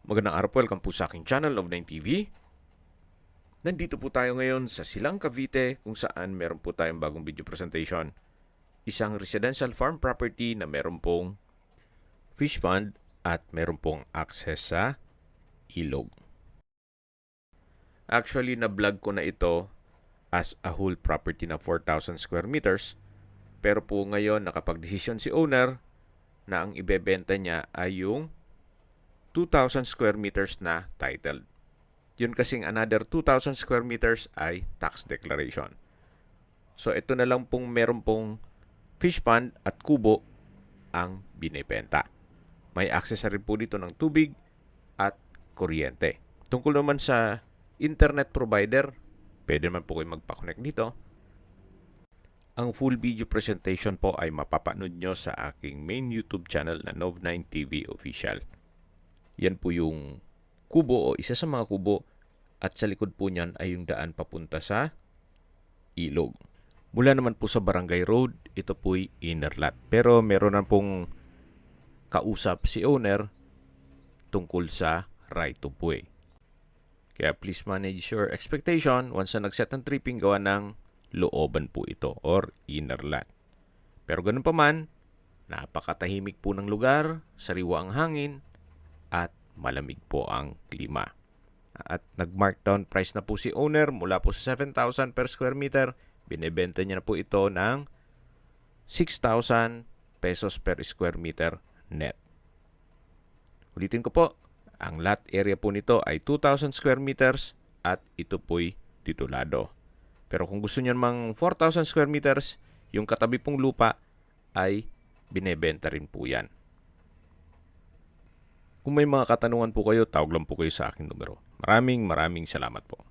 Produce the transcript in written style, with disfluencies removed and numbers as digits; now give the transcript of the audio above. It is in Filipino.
Magandang araw po, welcome po sa aking channel, Love9TV. Nandito po tayo ngayon sa Silang, Cavite kung saan meron po tayong bagong video presentation. Isang residential farm property na meron pong fish pond at meron pong access sa ilog. Actually, na-vlog ko na ito as a whole property na 4,000 square meters. Pero po ngayon nakapag-desisyon si owner na ang ibebenta niya ay yung 2,000 square meters na titled. Yun kasing another 2,000 square meters ay tax declaration. So ito na lang pong meron pong fish pond at kubo ang binibenta. May access na rin po dito ng tubig at kuryente. Tungkol naman sa internet provider, pwede naman po kayo magpa-connect dito. Ang full video presentation po ay mapapanood nyo sa aking main YouTube channel na Love9TV Official. Yan po yung kubo o isa sa mga kubo at sa likod po niyan ay yung daan papunta sa ilog. Mula naman po sa Barangay Road, ito po'y inner lot. Pero meron na pong kausap si owner tungkol sa right of way. Kaya please manage your expectation. Once na nag-set ng tripping, gawa ng looban po ito or inner lot. Pero ganun pa man, napakatahimik po ng lugar, sariwa ang hangin, at malamig po ang klima. At nag-mark down price na po si owner mula po sa 7,000 per square meter. Binebenta niya na po ito ng 6,000 pesos per square meter net. Ulitin ko po, ang lot area po nito ay 2,000 square meters at ito po'y titulado. Pero kung gusto niyo mang 4,000 square meters, yung katabi pong lupa ay binebenta rin po yan. Kung may mga katanungan po kayo, tawag lang po kayo sa aking numero. Maraming salamat po.